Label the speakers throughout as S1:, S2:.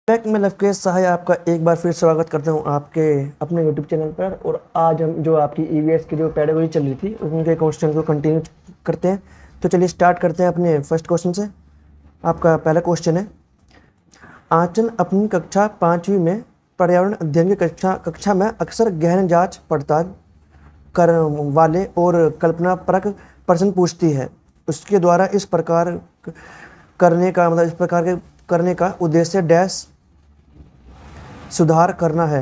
S1: Back में लवकेश सहाय आपका एक बार फिर स्वागत करता हूं आपके अपने यूट्यूब चैनल पर। और आज हम जो आपकी ईवीएस की जो पेडागोजी चल रही थी उनके क्वेश्चन को कंटिन्यू करते हैं। तो चलिए स्टार्ट करते हैं अपने फर्स्ट क्वेश्चन से। आपका पहला क्वेश्चन है, आंचल अपनी कक्षा 5वीं में पर्यावरण अध्ययन की कक्षा में अक्सर गहन जांच पड़ताल कर वाले और कल्पनापरक प्रश्न पूछती है। उसके द्वारा इस प्रकार के करने का उद्देश्य डैश सुधार करना है।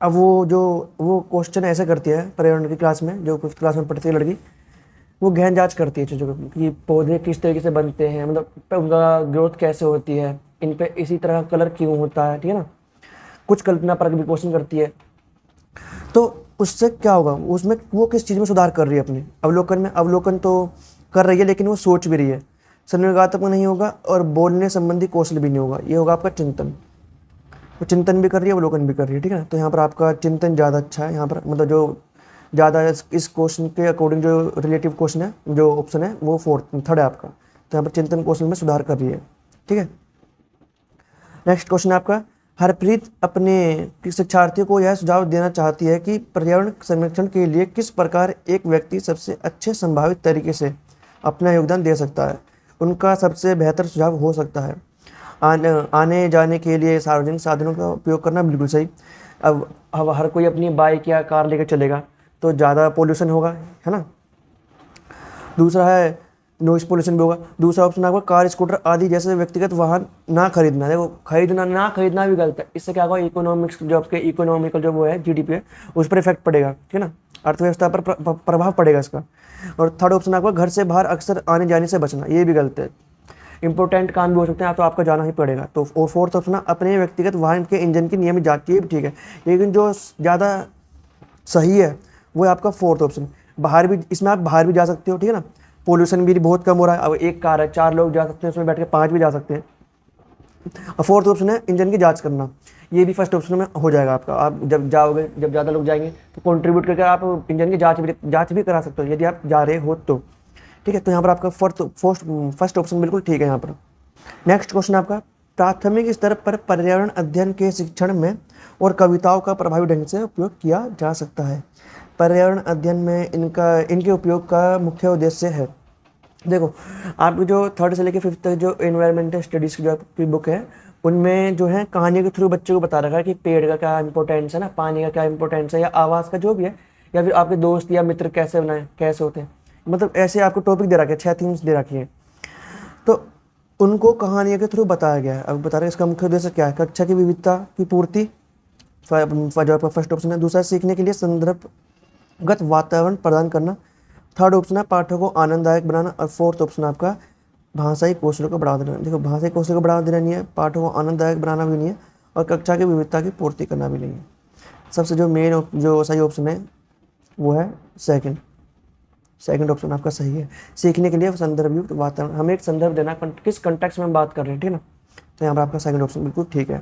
S1: अब वो क्वेश्चन ऐसे करती है पर्यावरण की क्लास में, जो 5th क्लास में पढ़ती है लड़की, वो गहन जांच करती है चीज़ों की कि पौधे किस तरीके से बनते हैं, मतलब उनका ग्रोथ कैसे होती है, इन पे इसी तरह कलर क्यों होता है, ठीक है ना। कुछ कल्पना परक भी क्वेश्चन करती है। तो उससे क्या होगा, उसमें वो किस चीज़ में सुधार कर रही है, अपने अवलोकन तो कर रही है, लेकिन वो सोच भी रही है। संवेगात्मक नहीं होगा और बोलने संबंधी कौशल भी नहीं होगा, ये होगा आपका चिंतन। वो चिंतन भी कर रही है, अवलोकन भी कर रही है, ठीक है। तो यहाँ पर आपका चिंतन ज़्यादा अच्छा है। यहाँ पर मतलब जो ज़्यादा इस क्वेश्चन के अकॉर्डिंग जो रिलेटिव क्वेश्चन है, जो ऑप्शन है वो थर्ड है आपका। तो यहाँ पर चिंतन कौशल में सुधार कर रही है, ठीक है। नेक्स्ट क्वेश्चन है आपका, हरप्रीत अपने शिक्षार्थियों को यह सुझाव देना चाहती है कि पर्यावरण संरक्षण के लिए किस प्रकार एक व्यक्ति सबसे अच्छे संभावित तरीके से अपना योगदान दे सकता है। उनका सबसे बेहतर सुझाव हो सकता है आने जाने के लिए सार्वजनिक साधनों का उपयोग करना। बिल्कुल सही। अब हर कोई अपनी बाइक या कार लेकर चलेगा तो ज़्यादा पोल्यूशन होगा, है ना। दूसरा है नॉइस पोल्यूशन भी होगा। दूसरा ऑप्शन आपका कार, स्कूटर आदि जैसे व्यक्तिगत वाहन ना खरीदना। देखो खरीदना भी गलत है। इससे क्या होगा, इकोनॉमिक्स जो आपके इकोनॉमिकल जो वो है जीडीपी है उस पर इफेक्ट पड़ेगा, ठीक है ना। अर्थव्यवस्था पर प्रभाव पड़ेगा इसका। और थर्ड ऑप्शन आपका घर से बाहर अक्सर आने जाने से बचना, ये भी गलत है। इंपॉर्टेंट काम भी हो सकते हैं तो आपका जाना ही पड़ेगा। तो और फोर्थ ऑप्शन अपने व्यक्तिगत वाहन के इंजन की नियमित जांच, ये भी ठीक है, लेकिन जो ज़्यादा सही है वो है आपका फोर्थ ऑप्शन। इसमें आप बाहर भी जा सकते हो, ठीक है ना। पोल्यूशन भी बहुत कम हो रहा है। अब एक कार है, 4 लोग जा सकते हैं उसमें बैठ के, 5 भी जा सकते हैं। और फोर्थ ऑप्शन है इंजन की जांच करना, ये भी फर्स्ट ऑप्शन में हो जाएगा आपका। आप जब जाओगे, जब ज़्यादा लोग जाएंगे तो कंट्रीब्यूट करके आप इंजन की जांच भी करा सकते हो यदि आप जा रहे हो तो, ठीक है। तो यहाँ पर आपका फर्स्ट ऑप्शन बिल्कुल ठीक है यहाँ पर। नेक्स्ट क्वेश्चन आपका, प्राथमिक स्तर पर पर्यावरण अध्ययन के शिक्षण में और कविताओं का प्रभावी ढंग से उपयोग किया जा सकता है। पर्यावरण अध्ययन में इनके उपयोग का मुख्य उद्देश्य है, देखो आपकी जो 3rd से लेकर 5th तक जो एनवायरमेंटल स्टडीज़ की जो आपकी बुक है उनमें जो है कहानी के थ्रू बच्चों को बता रखा है कि पेड़ का क्या इंपॉर्टेंस है ना, पानी का क्या इंपॉर्टेंस है, या आवाज़ का जो भी है, या फिर आपके दोस्त या मित्र कैसे बनाए, कैसे होते हैं, मतलब ऐसे आपको टॉपिक दे रखे हैं, 6 थीम्स दे रखी हैं। तो उनको कहानियों के थ्रू बताया गया है। अब बता रहे हैं इसका मुख्य उद्देश्य क्या है, कक्षा की विविधता की पूर्ति, जो आपका फर्स्ट ऑप्शन है। दूसरा, सीखने के लिए संदर्भगत वातावरण प्रदान करना। थर्ड ऑप्शन है पाठों को आनंददायक बनाना। और फोर्थ ऑप्शन आपका भाषाई कौशलों को बढ़ावा देना। देखो भाषाई कौशल को बढ़ावा देना नहीं है, पाठों को आनंददायक बनाना भी नहीं है, और कक्षा की विविधता की पूर्ति करना भी नहीं है। सबसे जो मेन जो सही ऑप्शन है वो है सेकंड ऑप्शन आपका सही है। सीखने के लिए संदर्भयुक्त वातावरण, हमें एक संदर्भ देना, किस कंटेक्स्ट में हम बात कर रहे हैं, ठीक है ना। तो यहाँ पर आपका सेकंड ऑप्शन बिल्कुल ठीक है।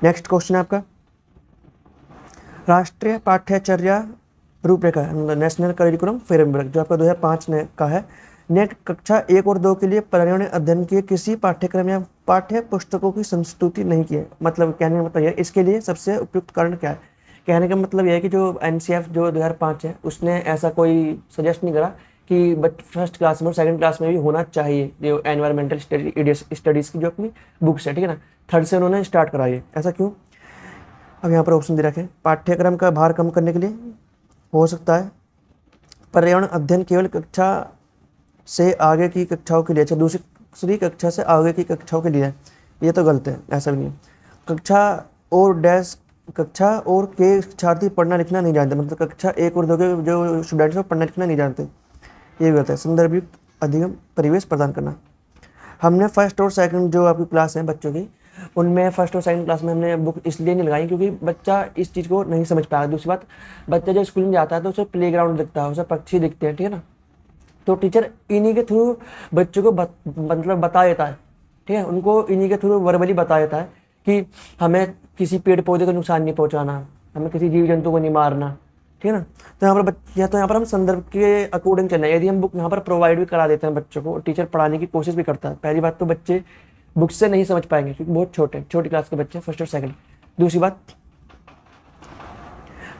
S1: नेक्स्ट क्वेश्चन है आपका, राष्ट्रीय पाठ्यचर्या रूपरेखा, नेशनल करिकुलम फ्रेमवर्क, जो आपका 2005 का है, नेट कक्षा 1 और 2 के लिए पर्यावरण अध्ययन के किसी पाठ्यक्रम या पाठ्य पुस्तकों की संस्तुति नहीं की है। मतलब कहने का मतलब यह, इसके लिए सबसे उपयुक्त कारण क्या है। कहने का मतलब यह है कि जो एनसीएफ जो 2005 है उसने ऐसा कोई सजेस्ट नहीं करा कि फर्स्ट क्लास में और सेकंड क्लास में भी होना चाहिए जो एनवायरमेंटल स्टडीज़ की जो अपनी बुक्स है, ठीक है ना। 3rd से उन्होंने स्टार्ट कराई है, ऐसा क्यों। अब यहाँ पर ऑप्शन दे रखे हैं, पाठ्यक्रम का भार कम करने के लिए हो सकता है, पर्यावरण अध्ययन केवल कक्षा से आगे की कक्षाओं के लिए, अच्छा दूसरी कक्षा से आगे की कक्षाओं के लिए है, ये तो गलत है, ऐसा भी नहीं है। कक्षा और के शिक्षार्थी पढ़ना लिखना नहीं जानते, मतलब कक्षा 1 और 2 के जो स्टूडेंट्स हैं पढ़ना लिखना नहीं जानते, ये भी गलत है। संदर्भयुक्त अधिगम परिवेश प्रदान करना, हमने फर्स्ट और सेकंड जो आपकी क्लास है बच्चों की, उनमें फर्स्ट और सेकंड क्लास में हमने बुक इसलिए नहीं लगाई क्योंकि बच्चा इस चीज़ को नहीं समझ पाया। दूसरी बात, बच्चा जब स्कूल में जाता है तो उसे प्लेग्राउंड दिखता है, उसे पक्षी दिखते हैं, ठीक है ना। तो टीचर इन्हीं के थ्रू बच्चों को मतलब बता देता है, ठीक है, उनको इन्हीं के थ्रू वर्बली बता देता है कि हमें किसी पेड़ पौधे को नुकसान नहीं पहुंचाना, हमें किसी जीव जंतु को नहीं मारना, ठीक है ना। तो यहाँ पर हम संदर्भ के अकॉर्डिंग चलना है। यदि हम बुक यहाँ पर प्रोवाइड भी करा देते हैं बच्चों को, टीचर पढ़ाने की कोशिश भी करता है, पहली बात तो बच्चे बुक से नहीं समझ पाएंगे क्योंकि बहुत छोटी क्लास के बच्चे, फर्स्ट और सेकंड। दूसरी बात,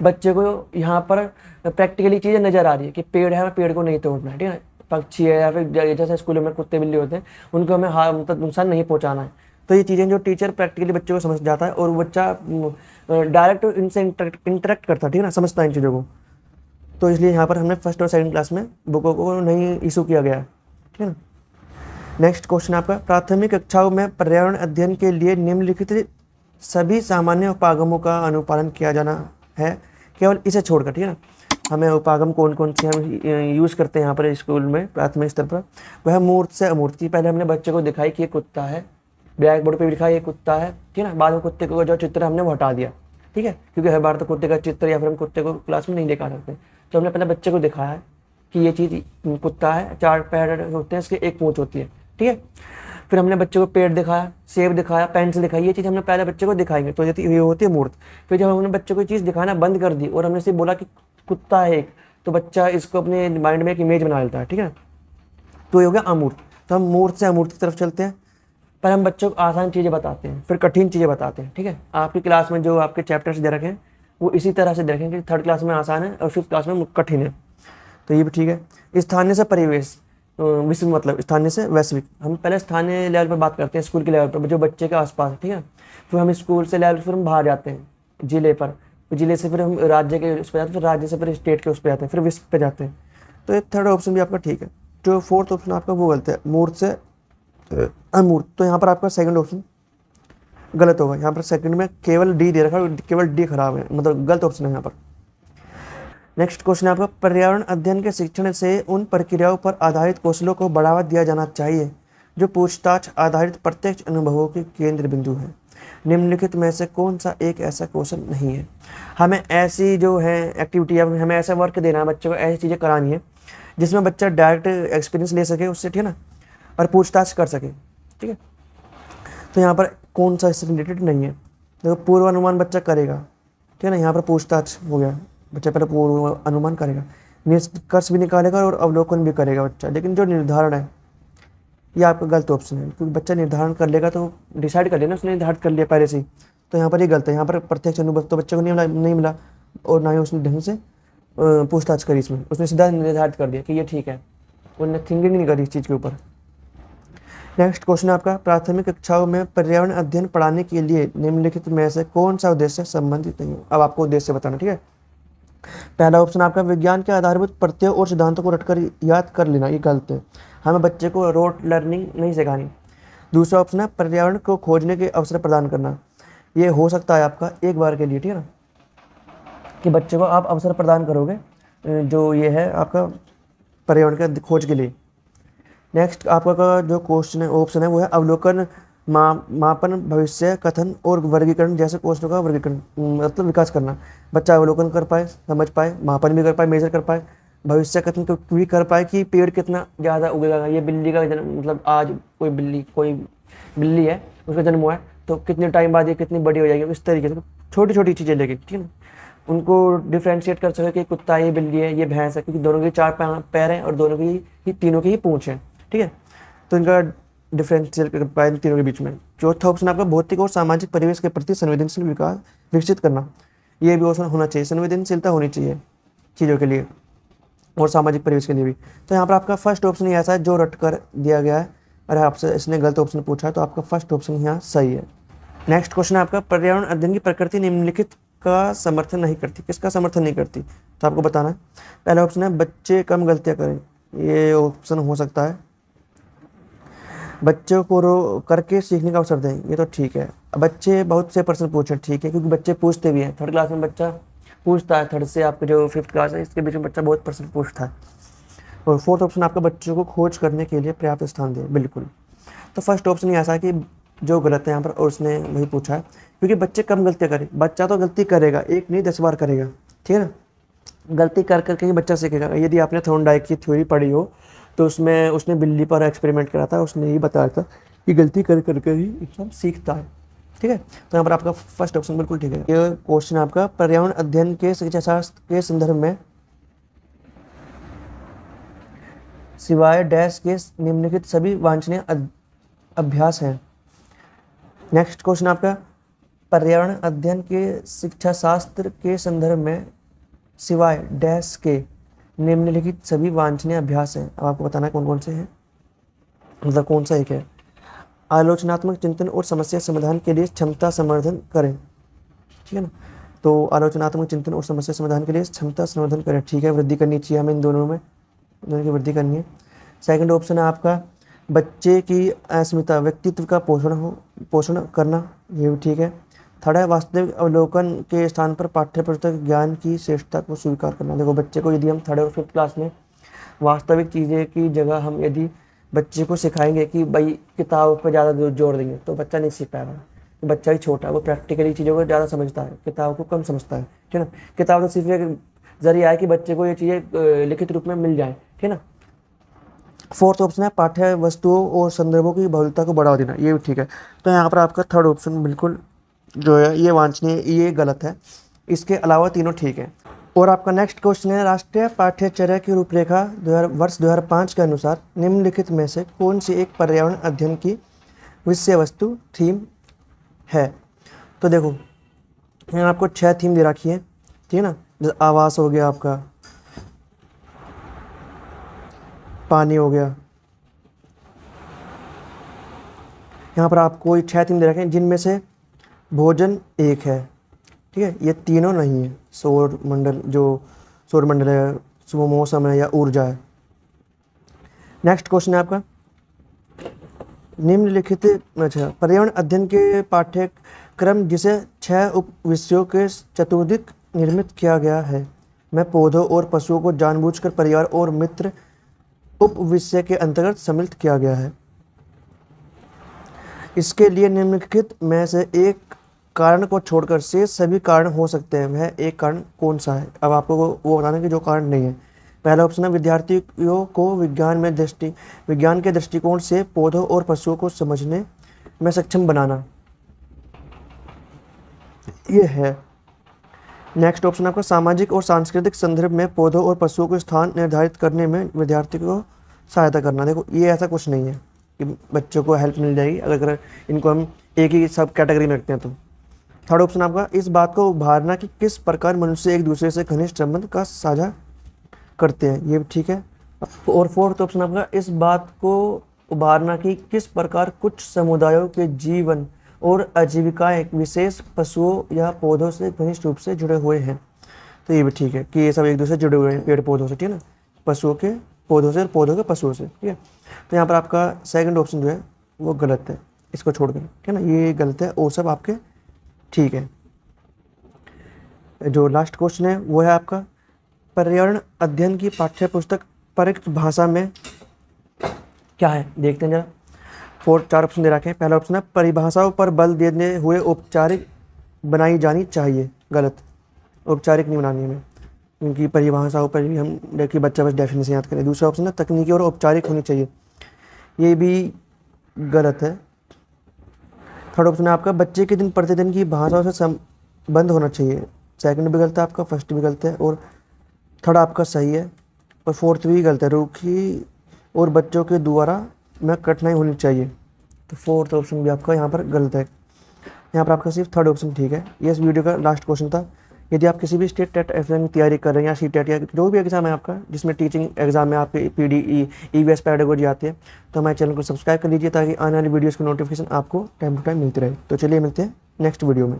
S1: बच्चे को यहाँ पर प्रैक्टिकली चीज़ें नज़र आ रही है कि पेड़ है, हमें पेड़ को नहीं तोड़ना है, ठीक है। पक्षी है या फिर जैसे स्कूलों में कुत्ते बिल्ली होते हैं, उनको हमें मतलब नुकसान नहीं पहुँचाना है। तो ये चीज़ें जो टीचर प्रैक्टिकली बच्चे को समझ जाता है और बच्चा डायरेक्ट इनसे इंटरेक्ट करता है, ठीक है ना, समझता है इन चीज़ों को। तो इसलिए यहाँ पर हमने फर्स्ट और सेकंड क्लास में बुकों को नहीं इशू किया गया है, ठीक है ना। नेक्स्ट क्वेश्चन आपका, प्राथमिक कक्षाओं में पर्यावरण अध्ययन के लिए निम्नलिखित सभी सामान्य उपागमों का अनुपालन किया जाना है, केवल इसे छोड़कर, ठीक है ना। हमें उपागम कौन कौन से हम यूज़ करते हैं यहाँ पर स्कूल में प्राथमिक स्तर पर, वह मूर्त से अमूर्त। पहले हमने बच्चे को दिखाई कि ये कुत्ता है, ब्लैक बोर्ड पे भी लिखा ये कुत्ता है, ठीक है ना। बाद में कुत्ते को जो चित्र हमने वो हटा दिया, ठीक है, क्योंकि हर बार तो कुत्ते का चित्र या फिर हम कुत्ते को क्लास में नहीं दिखा सकते। तो हमने पहले बच्चे को दिखाया कि ये चीज़ कुत्ता है, 4 पैर होते हैं, इसकी 1 पूंछ होती है, ठीक है। फिर हमने बच्चे को पेड़ दिखाया, सेब दिखाया, पेंसिल दिखाई, ये चीज़ हमने पहले बच्चे को दिखाएंगे, तो ये होती है मूर्त। फिर जब हमने बच्चे को चीज़ दिखाना बंद कर दी और हमने सिर्फ बोला कि कुत्ता है एक, तो बच्चा इसको अपने माइंड में एक इमेज बना लेता है, ठीक है। तो ये हो गया अमूर्त। तो हम मूर्त से अमूर्त की तरफ चलते हैं। पर हम बच्चों को आसान चीज़ें बताते हैं, फिर कठिन चीज़ें बताते हैं, ठीक है। आपकी क्लास में जो आपके चैप्टर्स दे रखे हैं वो इसी तरह से दे रखे हैं कि 3rd क्लास में आसान है और 5th क्लास में कठिन है, तो ये भी ठीक है। स्थानीय से परिवेश, विश्व मतलब स्थानीय से वैश्विक। हम पहले स्थानीय लेवल पर बात करते हैं, स्कूल के लेवल पर जो बच्चे के आसपास है, ठीक है। फिर हम स्कूल से लेवल फिर हम बाहर जाते हैं जिले पर, जिले से फिर हम राज्य के उस पर जाते हैं, फिर राज्य से फिर स्टेट के उस पर जाते हैं, फिर विश्व पे जाते हैं। तो ये 3rd ऑप्शन भी आपका ठीक है। जो 4th ऑप्शन आपका वो गलत है, मूर्त से अमूर्त। तो यहाँ पर आपका 2nd ऑप्शन गलत होगा। यहाँ पर सेकंड में केवल डी दे रखा है, केवल डी खराब है, मतलब गलत ऑप्शन है यहाँ पर। नेक्स्ट क्वेश्चन है आपका, पर्यावरण अध्ययन के शिक्षण से उन प्रक्रियाओं पर आधारित कौशलों को बढ़ावा दिया जाना चाहिए जो पूछताछ आधारित प्रत्यक्ष अनुभवों के केंद्र बिंदु है। निम्नलिखित में से कौन सा एक ऐसा कौशल नहीं है। हमें ऐसी जो है एक्टिविटी या हमें ऐसा वर्क देना है, बच्चे को ऐसी चीज़ें करानी है जिसमें बच्चा डायरेक्ट एक्सपीरियंस ले सके उससे, ठीक है ना, और पूछताछ कर सके, ठीक है। तो यहाँ पर कौन सा इससे रिलेटेड नहीं है। देखो पूर्वानुमान बच्चा करेगा, ठीक है ना, यहाँ पर पूछताछ हो गया, बच्चा पहले पूर्व अनुमान करेगा, निष्कर्ष भी निकालेगा और अवलोकन भी करेगा बच्चा। लेकिन जो निर्धारण है ये आपका गलत ऑप्शन है, क्योंकि बच्चा निर्धारण कर लेगा तो डिसाइड कर लेना, उसने निर्धारित कर लिया पहले से ही, तो यहाँ पर ये गलत है। यहाँ पर प्रत्यक्ष अनुभव तो बच्चे को नहीं मिला और ना ही उसने ढंग से पूछताछ करी इसमें, उसने सीधा निर्धारित कर दिया कि ये ठीक है, उन्होंने थिंकिंग नहीं करी इस चीज़ के ऊपर। नेक्स्ट क्वेश्चन है आपका, प्राथमिक कक्षाओं में पर्यावरण अध्ययन पढ़ाने के लिए निम्नलिखित में से कौन सा उद्देश्य संबंधित नहीं है। अब आपको उद्देश्य बताना, ठीक है। पहला ऑप्शन आपका, विज्ञान के आधारभूत प्रत्ययों और सिद्धांतों को रटकर याद कर लेना, ये गलत है। हमें बच्चे को रोट लर्निंग नहीं सिखानी। दूसरा ऑप्शन है, पर्यावरण को खोजने के अवसर प्रदान करना। ये हो सकता है आपका एक बार के लिए, ठीक है ना, कि बच्चे को आप अवसर प्रदान करोगे जो ये है आपका पर्यावरण के खोज के लिए। नेक्स्ट आपका का जो क्वेश्चन है ऑप्शन है वो है, अवलोकन, मापन, भविष्य कथन और वर्गीकरण जैसे कौशलों का वर्गीकरण मतलब विकास करना। बच्चा अवलोकन कर पाए, समझ पाए, मापन भी कर पाए, मेजर कर पाए, भविष्य कथन भी कर पाए कि पेड़ कितना ज़्यादा उगेगा, ये बिल्ली का जन्म, मतलब आज कोई बिल्ली है उसका जन्म हुआ है तो कितने टाइम बाद ये कितनी बड़ी हो जाएगी, इस तरीके से छोटी छोटी चीज़ें लेके, ठीक है ना, उनको डिफ्रेंशिएट कर सके कि कुत्ता ये बिल्ली है ये भैंस है, क्योंकि दोनों के 4 पैर हैं और दोनों की तीनों की ही पूंछ है, ठीक है। तो इनका डिफरेंशियल कर पाए इन तीनों के बीच में। चौथा ऑप्शन आपका, भौतिक और सामाजिक परिवेश के प्रति संवेदनशील विकास विकसित करना। ये भी ऑप्शन होना चाहिए, संवेदनशीलता होनी चाहिए चीज़ों के लिए और सामाजिक परिवेश के लिए भी। तो यहाँ पर आपका फर्स्ट ऑप्शन ही ऐसा है जो रट कर दिया गया है, अरे आपसे इसने गलत ऑप्शन पूछा है तो आपका फर्स्ट ऑप्शन यहाँ सही है। नेक्स्ट क्वेश्चन है आपका, पर्यावरण अध्ययन की प्रकृति निम्नलिखित का समर्थन नहीं करती। किसका समर्थन नहीं करती, तो आपको बताना है। पहला ऑप्शन है, बच्चे कम गलतियाँ करें, ये ऑप्शन हो सकता है। बच्चों को करके सीखने का अवसर दें, ये तो ठीक है। बच्चे बहुत से प्रश्न पूछें, ठीक है, क्योंकि बच्चे पूछते भी हैं। 3rd क्लास में बच्चा पूछता है, 3rd से आपके जो 5th क्लास है इसके बीच में बच्चा बहुत प्रश्न पूछता है। और 4th ऑप्शन आपका, बच्चों को खोज करने के लिए पर्याप्त स्थान दें, बिल्कुल। तो फर्स्ट ऑप्शन ही ऐसा है कि जो गलत है यहाँ पर और उसने वही पूछा है, क्योंकि बच्चे कम गलतियाँ करें। बच्चा तो गलती करेगा, एक नहीं 10 बार करेगा, ठीक है ना, गलती कर करके ही बच्चा सीखेगा। यदि आपने थॉर्नडाइक की थ्योरी पढ़ी हो तो उसमें उसने बिल्ली पर एक्सपेरिमेंट करा था, उसने यही बताया था कि गलती कर करके ही इंसान सीखता है, ठीक है। तो यहाँ पर आपका फर्स्ट ऑप्शन बिल्कुल ठीक है। ये क्वेश्चन आपका, पर्यावरण अध्ययन के शिक्षा शास्त्र के संदर्भ में सिवाय डैश के निम्नलिखित सभी वांछनीय अभ्यास हैं। नेक्स्ट क्वेश्चन आपका, पर्यावरण अध्ययन के शिक्षा शास्त्र के संदर्भ में सिवाय डैश के निम्नलिखित सभी वांछनीय अभ्यास हैं। अब आपको बताना है कौन कौन से हैं, मतलब कौन सा एक है। आलोचनात्मक चिंतन और समस्या समाधान के लिए क्षमता संवर्धन करें, ठीक है ना। तो आलोचनात्मक चिंतन और समस्या समाधान के लिए क्षमता संवर्धन करें, ठीक है, वृद्धि करनी चाहिए हमें इन दोनों की वृद्धि करनी है। सेकंड ऑप्शन है आपका, बच्चे की अस्मिता व्यक्तित्व का पोषण करना, ये भी ठीक है। थर्ड है, वास्तविक अवलोकन के स्थान पर पाठ्य पुस्तक ज्ञान की श्रेष्ठता को स्वीकार करना। देखो बच्चे को यदि हम थर्ड और फिफ्थ क्लास में वास्तविक चीज़ें की जगह हम यदि बच्चे को सिखाएंगे कि भाई किताब पर ज़्यादा जोर देंगे तो बच्चा नहीं सीख पाएगा। बच्चा ही छोटा है, वो प्रैक्टिकली चीज़ों को ज़्यादा समझता है, किताब को कम समझता है, ठीक है ना। किताब तो सिर्फ एक जरिया है कि बच्चे को ये चीज़ें लिखित रूप में मिल जाए, ठीक है ना। फोर्थ ऑप्शन है, पाठ्य वस्तुओं और संदर्भों की बहुलता को बढ़ावा देना, ये भी ठीक है। तो यहाँ पर आपका थर्ड ऑप्शन बिल्कुल जो है ये वांछनीय, ये गलत है। इसके अलावा तीनों ठीक है। और आपका नेक्स्ट क्वेश्चन है, राष्ट्रीय पाठ्यचर्या की रूपरेखा वर्ष 2005 के अनुसार निम्नलिखित में से कौन सी एक पर्यावरण अध्ययन की विषय वस्तु थीम है। तो देखो यहाँ आपको 6 थीम दे रखी है, ठीक है ना। जैसे आवास हो गया, आपका पानी हो गया, यहाँ पर आपको 6 थीम दे रखे हैं जिनमें से भोजन एक है, ठीक है। ये तीनों नहीं है, सौर मंडल है, मौसम है या ऊर्जा है। नेक्स्ट क्वेश्चन है आपका, निम्नलिखित पर्यावरण अध्ययन के पाठ्यक्रम जिसे 6 उप विषयों के चतुर्दिक निर्मित किया गया है में पौधों और पशुओं को जानबूझकर परिवार और मित्र उप विषय के अंतर्गत सम्मिलित किया गया है। इसके लिए निम्नलिखित में से एक कारण को छोड़कर से सभी कारण हो सकते हैं, वह एक कारण कौन सा है। अब आपको वो बताना कि जो कारण नहीं है। पहला ऑप्शन है, विद्यार्थियों को विज्ञान के दृष्टिकोण से पौधों और पशुओं को समझने में सक्षम बनाना, ये है। नेक्स्ट ऑप्शन आपका, सामाजिक और सांस्कृतिक संदर्भ में पौधों और पशुओं को स्थान निर्धारित करने में विद्यार्थी को सहायता करना। देखो ये ऐसा कुछ नहीं है कि बच्चों को हेल्प मिल जाएगी अगर इनको हम एक ही सब कैटेगरी में रखते हैं तो। थर्ड ऑप्शन आपका, इस बात को उभारना कि किस प्रकार मनुष्य एक दूसरे से घनिष्ठ संबंध का साझा करते हैं, ये भी ठीक है। और फोर्थ ऑप्शन आपका, इस बात को उभारना कि किस प्रकार कुछ समुदायों के जीवन और आजीविकाएं विशेष पशुओं या पौधों से घनिष्ठ रूप से जुड़े हुए हैं, तो ये भी ठीक है कि ये सब एक दूसरे से जुड़े हुए हैं, पेड़ पौधों से, ठीक है ना, पशुओं के पौधों से और पौधों के पशुओं से, ठीक है। तो यहाँ पर आपका सेकंड ऑप्शन जो है वो गलत है, इसको छोड़कर, ठीक है ना, ये गलत है और सब आपके ठीक है। जो लास्ट क्वेश्चन है वो है आपका, पर्यावरण अध्ययन की पाठ्य पुस्तक परिचित भाषा में क्या है, देखते हैं जरा। 4 ऑप्शन दे रखे हैं। पहला ऑप्शन है, परिभाषाओं पर बल देने हुए औपचारिक बनाई जानी चाहिए, गलत, औपचारिक नहीं बनानी है, क्योंकि परिभाषाओं पर भी हम देखिए बच्चा बस डेफिनेशन याद करें। दूसरा ऑप्शन है, तकनीकी और औपचारिक होनी चाहिए, ये भी गलत है। थर्ड ऑप्शन है आपका, बच्चे के दिन प्रतिदिन की भाषाओं से संबंध होना चाहिए, सेकंड भी गलत है आपका, फर्स्ट भी गलत है और थर्ड आपका सही है और फोर्थ भी गलत है, रूखी और बच्चों के द्वारा में कठिनाई होनी चाहिए, तो फोर्थ ऑप्शन भी आपका यहाँ पर गलत है। यहाँ पर आपका सिर्फ थर्ड ऑप्शन ठीक है। ये इस वीडियो का लास्ट क्वेश्चन था। यदि आप किसी भी स्टेट टेट एग्जाम की तैयारी कर रहे हैं या सी टेट या जो भी एग्जाम है आपका जिसमें टीचिंग एग्जाम में आपके PDE EVS पेडागोजी आती है, तो हमारे चैनल को सब्सक्राइब कर लीजिए ताकि आने वाली वीडियोज़ की नोटिफिकेशन आपको टाइम टू टाइम मिलती रहे। तो चलिए मिलते हैं नेक्स्ट वीडियो में।